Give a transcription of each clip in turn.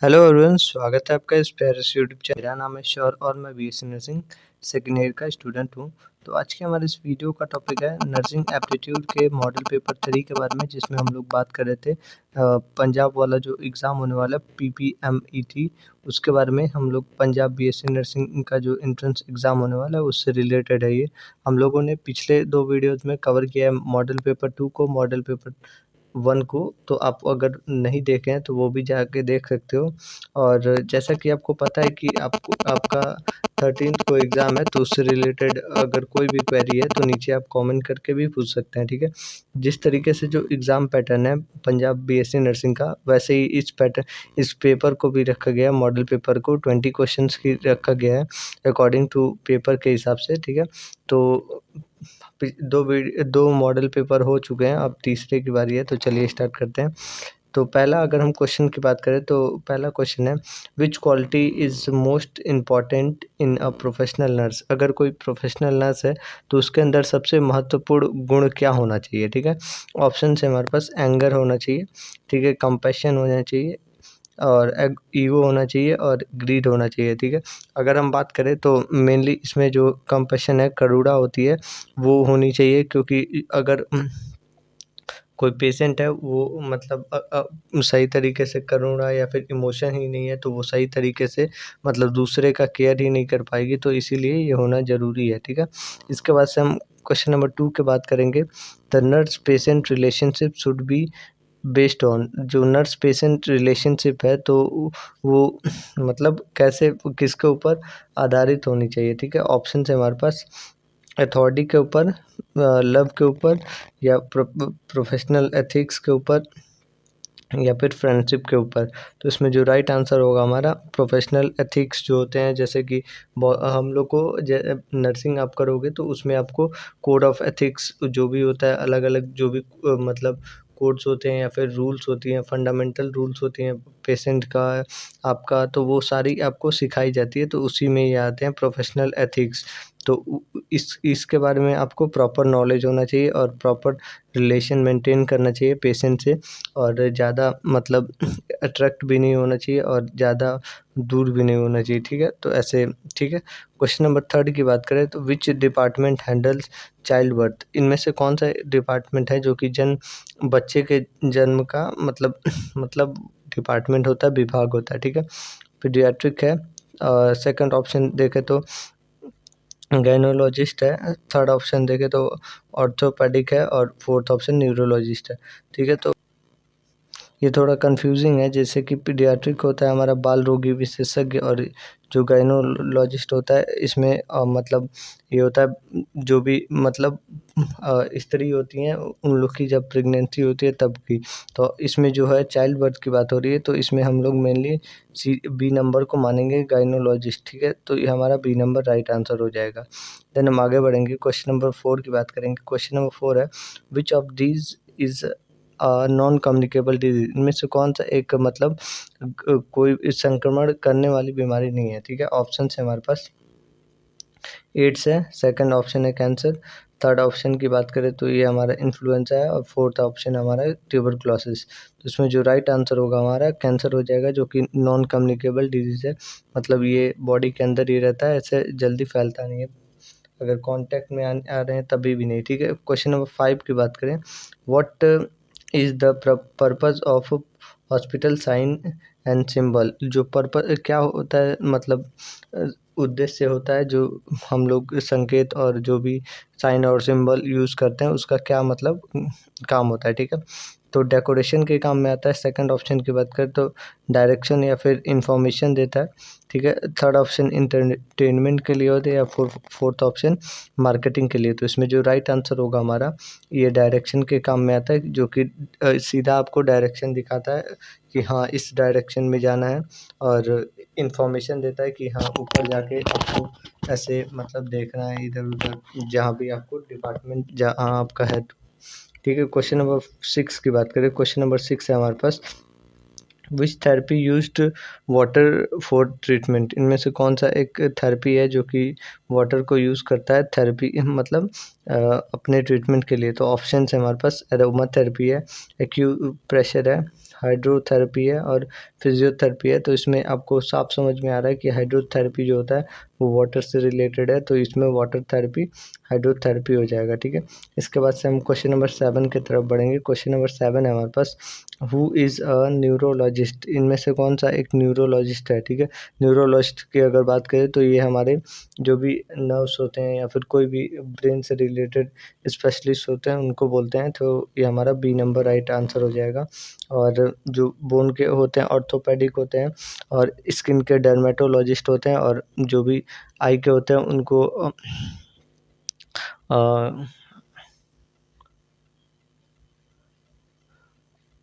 Hello everyone, स्वागत है आपका इस प्यारे से यूट्यूब चैनल। मेरा नाम है श्योर और मैं बीएससी नर्सिंग सेकेंड ईयर का स्टूडेंट हूँ। तो आज के हमारे इस वीडियो का टॉपिक है नर्सिंग एप्टीट्यूड के मॉडल पेपर 3 के बारे में, जिसमें हम लोग बात कर रहे थे पंजाब वाला जो एग्ज़ाम होने वाला है PPMET, उसके बारे में। हम लोग पंजाब बीएससी नर्सिंग का जो एंट्रेंस एग्ज़ाम होने वाला है उससे रिलेटेड है ये। हम लोगों ने पिछले 2 वीडियोज़ में कवर किया है मॉडल पेपर 2 को, मॉडल पेपर 1 को। तो आप अगर नहीं देखे हैं तो वो भी जाके देख सकते हो। और जैसा कि आपको पता है कि आपका 13th को एग्ज़ाम है, तो उससे रिलेटेड अगर कोई भी क्वेरी है तो नीचे आप कमेंट करके भी पूछ सकते हैं, ठीक है। जिस तरीके से जो एग्ज़ाम पैटर्न है पंजाब बीएससी नर्सिंग का, वैसे ही इस पेपर को भी रखा गया है। मॉडल पेपर को 20 क्वेश्चंस की रखा गया है अकॉर्डिंग टू पेपर के हिसाब से, ठीक है। तो 2 मॉडल पेपर हो चुके हैं, अब तीसरे की बारी है, तो चलिए स्टार्ट करते हैं। तो पहला, अगर हम क्वेश्चन की बात करें तो पहला क्वेश्चन है, विच quality is most important in a professional nurse. अगर कोई प्रोफेशनल नर्स है तो उसके अंदर सबसे महत्वपूर्ण गुण क्या होना चाहिए, ठीक है। ऑप्शन है हमारे पास, एंगर होना चाहिए, ठीक है, कंपैशन होना चाहिए, और ईगो होना चाहिए, और ग्रीड होना चाहिए, ठीक है। अगर हम बात करें तो मेनली इसमें जो कंपैशन है, करुणा होती है, वो होनी चाहिए। क्योंकि अगर कोई पेशेंट है वो मतलब सही तरीके से करुणा या फिर इमोशन ही नहीं है, तो वो सही तरीके से मतलब दूसरे का केयर ही नहीं कर पाएगी, तो इसीलिए ये होना ज़रूरी है, ठीक है। इसके बाद से हम क्वेश्चन नंबर 2 की बात करेंगे। The nurse patient relationship should be based on. जो नर्स पेशेंट रिलेशनशिप है तो वो मतलब कैसे, किसके ऊपर आधारित होनी चाहिए, ठीक है। ऑप्शन है हमारे पास, अथॉरिटी के ऊपर, लव के ऊपर, या प्रोफेशनल एथिक्स के ऊपर, या फिर फ्रेंडशिप के ऊपर। तो इसमें जो राइट आंसर होगा हमारा, प्रोफेशनल एथिक्स जो होते हैं, जैसे कि हम लोग को नर्सिंग आप करोगे तो उसमें आपको कोड ऑफ एथिक्स जो भी होता है, अलग अलग जो भी मतलब कोड्स होते हैं या फिर रूल्स होती हैं, फंडामेंटल रूल्स होती हैं पेशेंट का, आपका, तो वो सारी आपको सिखाई जाती है। तो उसी में ये आते हैं प्रोफेशनल एथिक्स। तो इसके बारे में आपको प्रॉपर नॉलेज होना चाहिए और प्रॉपर रिलेशन मेंटेन करना चाहिए पेशेंट से, और ज़्यादा मतलब अट्रैक्ट भी नहीं होना चाहिए और ज़्यादा दूर भी नहीं होना चाहिए, ठीक है। तो ऐसे, ठीक है। क्वेश्चन नंबर 3 की बात करें तो which department handles child birth. इनमें से कौन सा डिपार्टमेंट है जो कि बच्चे के जन्म का मतलब डिपार्टमेंट होता है, विभाग होता है, ठीक है। पीडियाट्रिक है, सेकंड ऑप्शन देखें तो गायनोलॉजिस्ट है, थर्ड ऑप्शन देखें तो ऑर्थोपेडिक है, और फोर्थ ऑप्शन न्यूरोलॉजिस्ट है, ठीक है। तो ये थोड़ा कंफ्यूजिंग है। जैसे कि पीडियाट्रिक होता है हमारा बाल रोगी विशेषज्ञ, और जो गायनोलॉजिस्ट होता है इसमें मतलब ये होता है जो भी मतलब स्त्री होती हैं उन लोग की जब प्रेगनेंसी होती है तब की। तो इसमें जो है चाइल्ड बर्थ की बात हो रही है, तो इसमें हम लोग मेनली बी नंबर को मानेंगे, गायनोलॉजिस्ट, ठीक है। तो ये हमारा बी नंबर राइट आंसर हो जाएगा। देन हम आगे बढ़ेंगे, क्वेश्चन नंबर 4 की बात करेंगे। क्वेश्चन नंबर 4 है, which of these is non communicable disease. इनमें से कौन सा एक मतलब कोई संक्रमण करने वाली बीमारी नहीं है, ठीक है। ऑप्शन है हमारे पास, एड्स है, सेकंड ऑप्शन है कैंसर, थर्ड ऑप्शन की बात करें तो ये हमारा इन्फ्लुएंजा है, और फोर्थ ऑप्शन हमारा ट्यूबरक्लोसिस। तो इसमें जो राइट आंसर होगा हमारा कैंसर हो जाएगा, जो कि नॉन कम्युनिकेबल डिजीज है। मतलब ये बॉडी के अंदर ही रहता है, ऐसे जल्दी फैलता नहीं है, अगर कांटेक्ट में आ रहे हैं तभी भी नहीं, ठीक है। क्वेश्चन नंबर 5 की बात करें, what is the purpose of hospital sign and symbol. जो पर्पस क्या होता है, मतलब उद्देश्य होता है जो हम लोग संकेत और जो भी साइन और सिंबल यूज़ करते हैं उसका क्या मतलब काम होता है, ठीक है। तो डेकोरेशन के काम में आता है। सेकंड ऑप्शन की बात करें तो डायरेक्शन या फिर इंफॉर्मेशन देता है, ठीक है। थर्ड ऑप्शन इंटरटेनमेंट के लिए होता है, या फोर्थ ऑप्शन मार्केटिंग के लिए। तो इसमें जो राइट आंसर होगा हमारा, ये डायरेक्शन के काम में आता है, जो कि सीधा आपको डायरेक्शन दिखाता है कि हाँ इस डायरेक्शन में जाना है, और इंफॉर्मेशन देता है कि हाँ ऊपर जाके आपको ऐसे मतलब देखना है इधर उधर, जहाँ भी आपको डिपार्टमेंट जहाँ आपका है, ठीक है। क्वेश्चन नंबर 6 की बात करें। क्वेश्चन नंबर 6 है हमारे पास, which therapy used water for treatment. इनमें से कौन सा एक थेरेपी है जो कि वाटर को यूज़ करता है थेरेपी मतलब अपने ट्रीटमेंट के लिए। तो ऑप्शन है हमारे पास, एरोमा थेरेपी है, एक्यूप्रेशर है, हाइड्रोथेरेपी है, और फिजियोथेरेपी है, तो इसमें आपको साफ समझ में आ रहा है कि हाइड्रोथेरेपी जो होता है वो वाटर से रिलेटेड है, तो इसमें वाटर थेरेपी हाइड्रोथेरेपी हो जाएगा, ठीक है। इसके बाद से हम क्वेश्चन नंबर 7 की तरफ बढ़ेंगे। क्वेश्चन नंबर 7 है हमारे पास, हु इज़ अ न्यूरोलॉजिस्ट। इनमें से कौन सा एक न्यूरोलॉजिस्ट है, ठीक है। न्यूरोलॉजिस्ट की अगर बात करें तो ये हमारे जो भी नर्व्स होते हैं या फिर कोई भी ब्रेन से रिलेटेड स्पेशलिस्ट होते हैं उनको बोलते हैं, तो ये हमारा बी नंबर राइट आंसर हो जाएगा। और जो बोन के होते हैं ऑर्थोपेडिक होते हैं, और स्किन के डर्मेटोलॉजिस्ट होते हैं, और जो भी आई के होते हैं उनको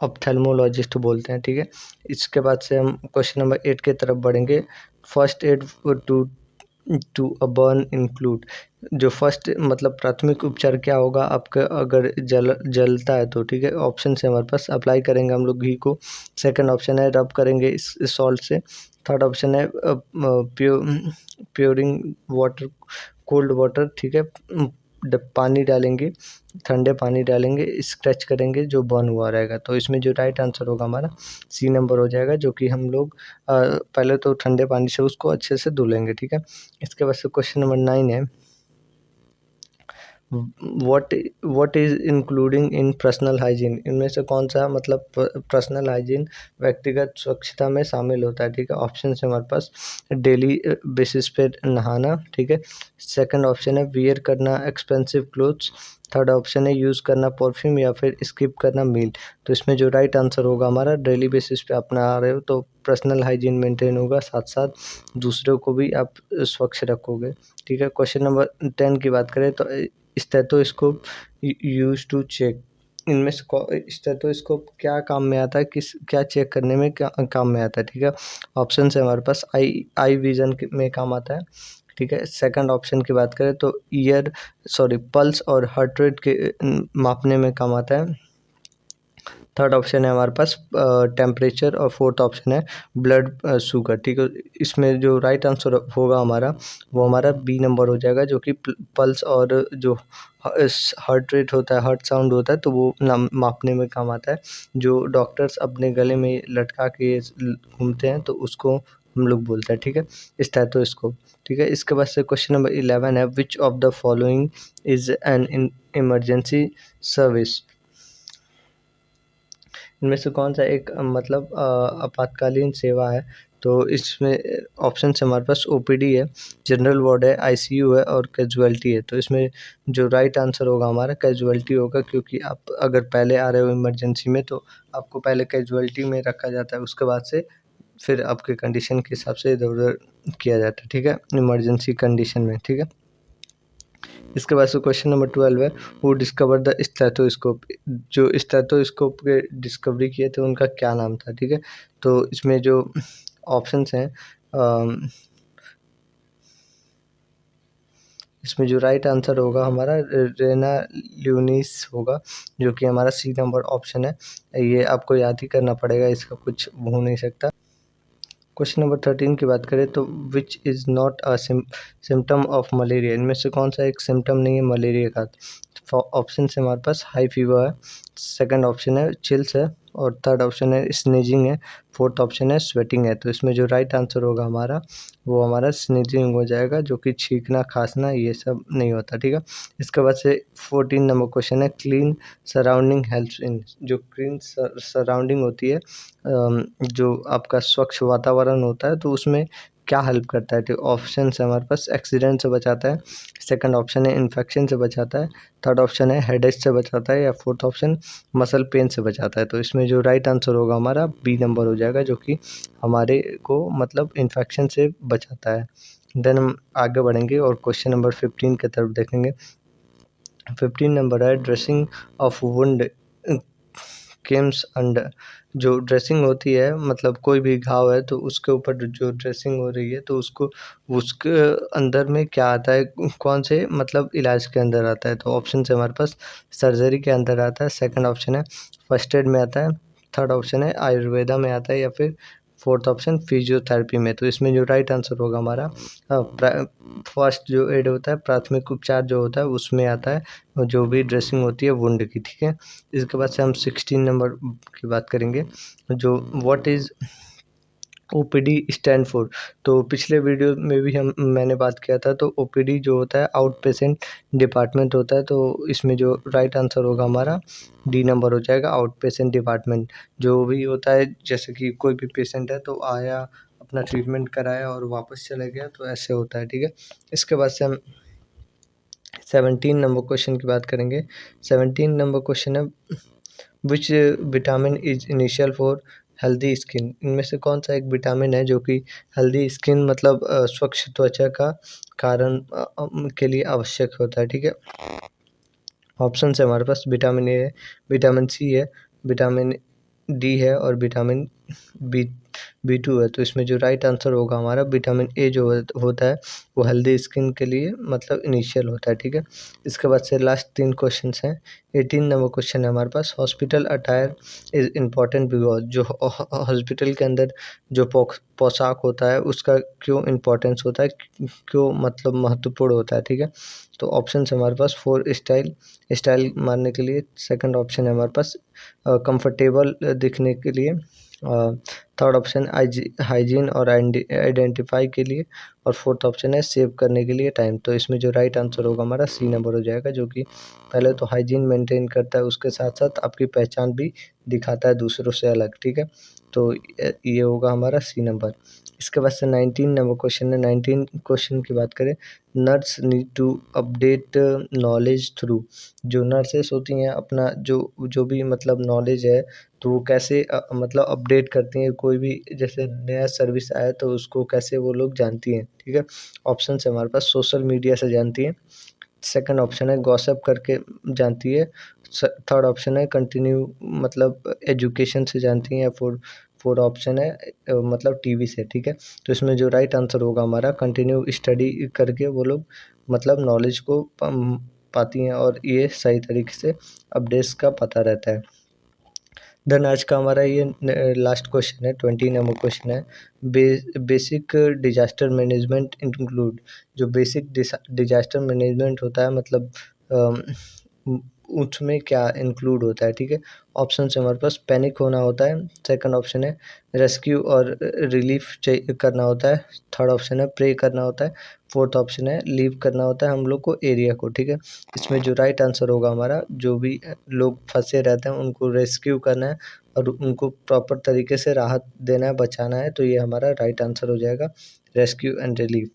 ऑप्थेल्मोलॉजिस्ट बोलते हैं, ठीक है। इसके बाद से हम क्वेश्चन नंबर 8 की तरफ बढ़ेंगे। First aid to to a burn include. जो फर्स्ट मतलब प्राथमिक उपचार क्या होगा आपका अगर जलता है तो, ठीक है। ऑप्शन से हमारे पास अप्लाई करेंगे हम लोग घी को, सेकंड ऑप्शन है रब करेंगे इस सॉल्ट से, थर्ड ऑप्शन है प्योरिंग वाटर, कोल्ड वाटर, ठीक है। पानी डालेंगे, ठंडे पानी डालेंगे, स्क्रैच करेंगे, जो बर्न हुआ रहेगा। तो इसमें जो राइट आंसर होगा हमारा सी नंबर हो जाएगा, जो कि हम लोग पहले तो ठंडे पानी से उसको अच्छे से धुलेंगे, ठीक है। इसके बाद से क्वेश्चन नंबर 9 है, what is including in personal hygiene. इनमें से कौन सा मतलब पर्सनल हाइजीन व्यक्तिगत स्वच्छता में शामिल होता है, ठीक है। ऑप्शन है हमारे पास डेली बेसिस पे नहाना, ठीक है। सेकंड ऑप्शन है वियर करना एक्सपेंसिव क्लोथ्स, थर्ड ऑप्शन है यूज़ करना परफ्यूम, या फिर स्किप करना मील। तो इसमें जो राइट आंसर होगा हमारा डेली बेसिस पे अपना आ रहे हो तो पर्सनल हाइजीन मेंटेन होगा, साथ साथ दूसरों को भी आप स्वच्छ रखोगे, ठीक है। क्वेश्चन नंबर 10 की बात करें तो स्टेथोस्कोप यूज टू चेक। इनमें से स्टेथोस्कोप क्या काम में आता है, किस क्या चेक करने में क्या काम में आता है, ठीक है। ऑप्शन है हमारे पास आई विजन में काम आता है, ठीक है। सेकंड ऑप्शन की बात करें तो पल्स और हार्ट रेट के मापने में काम आता है। थर्ड ऑप्शन है हमारे पास टेम्परेचर, और फोर्थ ऑप्शन है ब्लड शुगर, ठीक है। इसमें जो राइट आंसर होगा हमारा वो हमारा बी नंबर हो जाएगा, जो कि पल्स और जो हार्ट रेट होता है, हार्ट साउंड होता है, तो वो मापने में काम आता है। जो डॉक्टर्स अपने गले में लटका के घूमते हैं तो उसको हम लोग बोलते हैं, ठीक है, स्टेथोस्कोप, ठीक है। इसके बाद से क्वेश्चन नंबर 11 है, which of the following is an emergency service. इनमें से कौन सा एक मतलब आपातकालीन सेवा है। तो इसमें ऑप्शन से हमारे पास ओपीडी है, जनरल वार्ड है, आईसीयू है, और कैजुअलिटी है। तो इसमें जो राइट आंसर होगा हमारा कैजुअलिटी होगा, क्योंकि आप अगर पहले आ रहे हो इमरजेंसी में तो आपको पहले कैजुअलिटी में रखा जाता है, उसके बाद से फिर आपके कंडीशन के हिसाब से इधर उधर किया जाता है, ठीक है, इमरजेंसी कंडीशन में, ठीक है। इसके बाद से क्वेश्चन नंबर 12 है, वो डिस्कवर द स्टेथोस्कोप। जो स्टेथोस्कोप के डिस्कवरी किए थे उनका क्या नाम था, ठीक है। तो इसमें जो ऑप्शंस हैं इसमें जो राइट आंसर होगा हमारा रेना ल्यूनिस होगा, जो कि हमारा सी नंबर ऑप्शन है। ये आपको याद ही करना पड़ेगा, इसका कुछ हो नहीं सकता। क्वेश्चन नंबर 13 की बात करें तो which is not a symptom of malaria. इनमें से कौन सा एक सिम्टम नहीं है मलेरिया का। ऑप्शन से हमारे पास हाई फीवर है, सेकंड ऑप्शन है चिल्स है, और थर्ड ऑप्शन है स्नीजिंग है, फोर्थ ऑप्शन है स्वेटिंग है। तो इसमें जो राइट आंसर होगा हमारा वो हमारा स्नीजिंग हो जाएगा, जो कि छींकना खांसना ये सब नहीं होता, ठीक है। इसके बाद से 14 नंबर क्वेश्चन है, क्लीन सराउंडिंग हेल्प्स इन। जो क्लीन सराउंडिंग होती है, जो आपका स्वच्छ वातावरण होता है, तो उसमें क्या हेल्प करता है। तो ऑप्शन है हमारे पास एक्सीडेंट से बचाता है, सेकंड ऑप्शन है इन्फेक्शन से बचाता है, थर्ड ऑप्शन है हेडेक से बचाता है, या फोर्थ ऑप्शन मसल पेन से बचाता है। तो इसमें जो राइट आंसर होगा हमारा बी नंबर हो जाएगा, जो कि हमारे को मतलब इन्फेक्शन से बचाता है। देन हम आगे बढ़ेंगे और क्वेश्चन नंबर 15 की तरफ देखेंगे। 15 नंबर है, dressing of wound Kemps under. जो ड्रेसिंग होती है मतलब कोई भी घाव है तो उसके ऊपर जो ड्रेसिंग हो रही है तो उसको उसके अंदर में क्या आता है, कौन से मतलब इलाज के अंदर आता है। तो ऑप्शन है हमारे पास सर्जरी के अंदर आता है, सेकंड ऑप्शन है फर्स्ट एड में आता है, थर्ड ऑप्शन है आयुर्वेदा में आता है, या फिर फोर्थ ऑप्शन फिजियोथेरेपी में। तो इसमें जो राइट आंसर होगा हमारा फर्स्ट जो एड होता है प्राथमिक उपचार जो होता है उसमें आता है, और जो भी ड्रेसिंग होती है वुंड की, ठीक है। इसके बाद से हम 16 नंबर की बात करेंगे, जो what is OPD stand for. तो पिछले वीडियो में भी मैंने बात किया था, तो ओपीडी जो होता है आउट पेशेंट डिपार्टमेंट होता है। तो इसमें जो राइट आंसर होगा हमारा डी नंबर हो जाएगा, आउट पेशेंट डिपार्टमेंट। जो भी होता है जैसे कि कोई भी पेशेंट है तो आया, अपना ट्रीटमेंट कराया और वापस चला गया, तो ऐसे होता है, ठीक है। इसके बाद से हम 17 नंबर क्वेश्चन की बात करेंगे। 17 नंबर क्वेश्चन है, which vitamin is initial for healthy skin. इनमें से कौन सा एक विटामिन है जो कि हेल्दी स्किन मतलब स्वच्छ त्वचा का कारण के लिए आवश्यक होता है, ठीक है। ऑप्शन है हमारे पास, विटामिन ए है, विटामिन सी है, विटामिन डी है और विटामिन बी B2 है। तो इसमें जो राइट आंसर होगा हमारा विटामिन ए जो होता है वो हेल्दी स्किन के लिए मतलब इनिशियल होता है, ठीक है। इसके बाद से लास्ट 3 क्वेश्चंस हैं। 18 नंबर क्वेश्चन है हमारे पास, hospital attire is important because. जो हॉस्पिटल के अंदर जो पोशाक होता है उसका क्यों इम्पोर्टेंस होता है, क्यों मतलब महत्वपूर्ण होता है, ठीक है। तो ऑप्शन है हमारे पास, फॉर स्टाइल मारने के लिए। सेकंड ऑप्शन है हमारे पास कंफर्टेबल दिखने के लिए। थर्ड ऑप्शन हाइजीन और आइडेंटिफाई के लिए। और फोर्थ ऑप्शन है सेव करने के लिए टाइम। तो इसमें जो राइट आंसर होगा हमारा सी नंबर हो जाएगा, जो कि पहले तो हाइजीन मेंटेन करता है, उसके साथ साथ आपकी पहचान भी दिखाता है दूसरों से अलग, ठीक है। तो ये होगा हमारा सी नंबर। इसके बाद से 19 नंबर क्वेश्चन है। 19 क्वेश्चन की बात करें, nurse need to update knowledge through. जो नर्सेस होती हैं अपना जो भी मतलब नॉलेज है तो वो कैसे मतलब अपडेट करती हैं, कोई भी जैसे नया सर्विस आया तो उसको कैसे वो लोग जानती हैं, ठीक है। ऑप्शन है हमारे पास, सोशल मीडिया से जानती हैं। सेकंड ऑप्शन है गॉसिप करके जानती है। थर्ड ऑप्शन है कंटिन्यू मतलब एजुकेशन से जानती हैं। या फोर ऑप्शन है मतलब टीवी से, ठीक है। तो इसमें जो राइट आंसर होगा हमारा कंटिन्यू स्टडी करके वो लोग मतलब नॉलेज को पाती हैं और ये सही तरीके से अपडेट्स का पता रहता है। देन आज का हमारा ये लास्ट क्वेश्चन है, 20 नंबर क्वेश्चन है। Basic disaster management include. जो बेसिक डिजास्टर मैनेजमेंट होता है मतलब उसमें क्या इंक्लूड होता है, ठीक है। ऑप्शन है हमारे पास, पैनिक होना होता है। सेकंड ऑप्शन है रेस्क्यू और रिलीफ करना होता है। थर्ड ऑप्शन है प्रे करना होता है। फोर्थ ऑप्शन है लीव करना होता है हम लोग को एरिया को, ठीक है। इसमें जो राइट आंसर होगा हमारा, जो भी लोग फंसे रहते हैं उनको रेस्क्यू करना है और उनको प्रॉपर तरीके से राहत देना है, बचाना है। तो ये हमारा राइट आंसर हो जाएगा rescue and relief,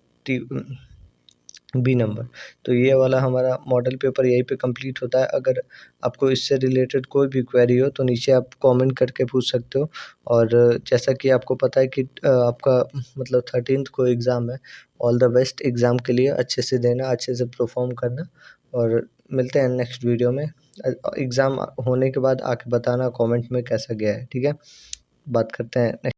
B number. तो ये वाला हमारा मॉडल पेपर यहीं पे कंप्लीट होता है। अगर आपको इससे रिलेटेड कोई भी क्वेरी हो तो नीचे आप कमेंट करके पूछ सकते हो। और जैसा कि आपको पता है कि आपका मतलब 13th को एग्ज़ाम है। ऑल द बेस्ट एग्ज़ाम के लिए, अच्छे से देना, अच्छे से परफॉर्म करना। और मिलते हैं नेक्स्ट वीडियो में। एग्ज़ाम होने के बाद आके बताना कमेंट में कैसा गया है, ठीक है। बात करते हैं नेक्स्ट।